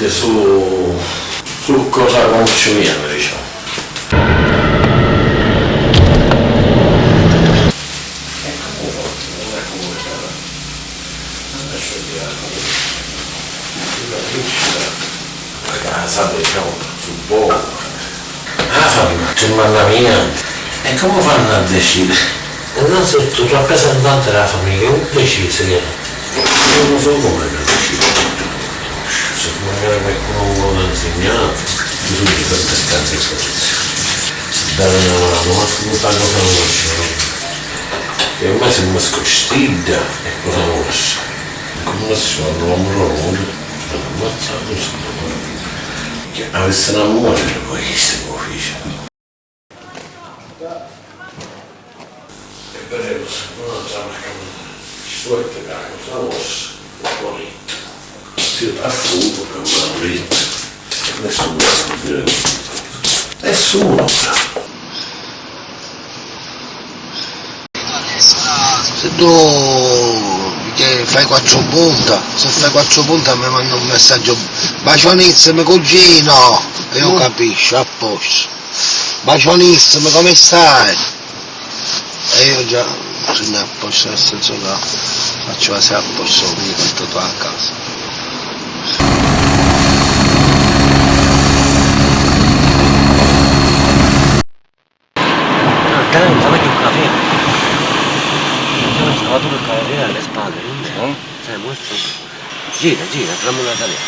su cosa consumiamo, diciamo. La casa, diciamo, sul poco. La famiglia, c'è una mia. E come fanno a decidere? Innanzitutto il rappresentante della famiglia non decise che non so come lo decide. Se magari qualcuno vuole insegnare, bisogna contactare le cose. Se dare una mano, ma tutta cosa non conosce. E ormai siamo scocciati e cosa non conosce. Come si fa? Non lo mondo, sono ammazzato, che avesse una moglie poi che si può fare. E per eso, non sa una camminata, ci vuole pegare, cosa mossa, un po' ritmo. Si fa fuoco per un ritmo, nessuno sa dire nessuno sa. Se tu fai 4 punta, se fai 4 punta mi manda un messaggio, bacionissimo cugino, e io capisco, a posto, bacionissimo come stai? E io già sono a posto, nel senso che faccio la sera a posto, quindi porto a casa. Dammi un caffè. Ho dovuto cadere alle spalle, non sei molto. Gira, fammi una salita.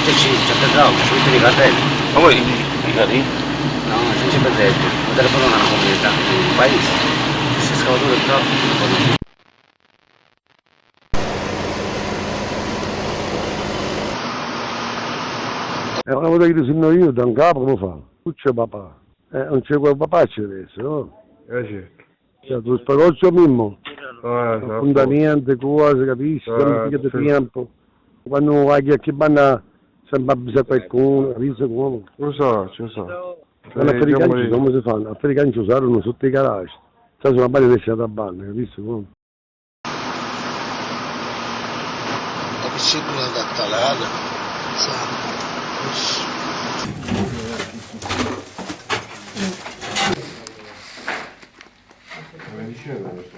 Te ci atterravo, ci metti i cartelli. Ma voi i carri? No, non ci perdete. Ho telefonato a una comunità, un paese. Se scavo tutto il troppo, Una volta che sono io, da un capo come fa? Tu c'è papà. Non c'è quel papà c'è adesso, no? Certo. Cioè, tu spagoccio mimmo. Ah, Non da niente, cose, capisci? Sempre di tempo. Quando vai a che banda sempre bisogna qualcuno, capisci come? Lo so, ci so. Gli africani come si fanno? Gli africani ci usarono sotto i garage. Sai, sono belle lasciate a banda, capisci come? È possibile adattare? Come diceva questo?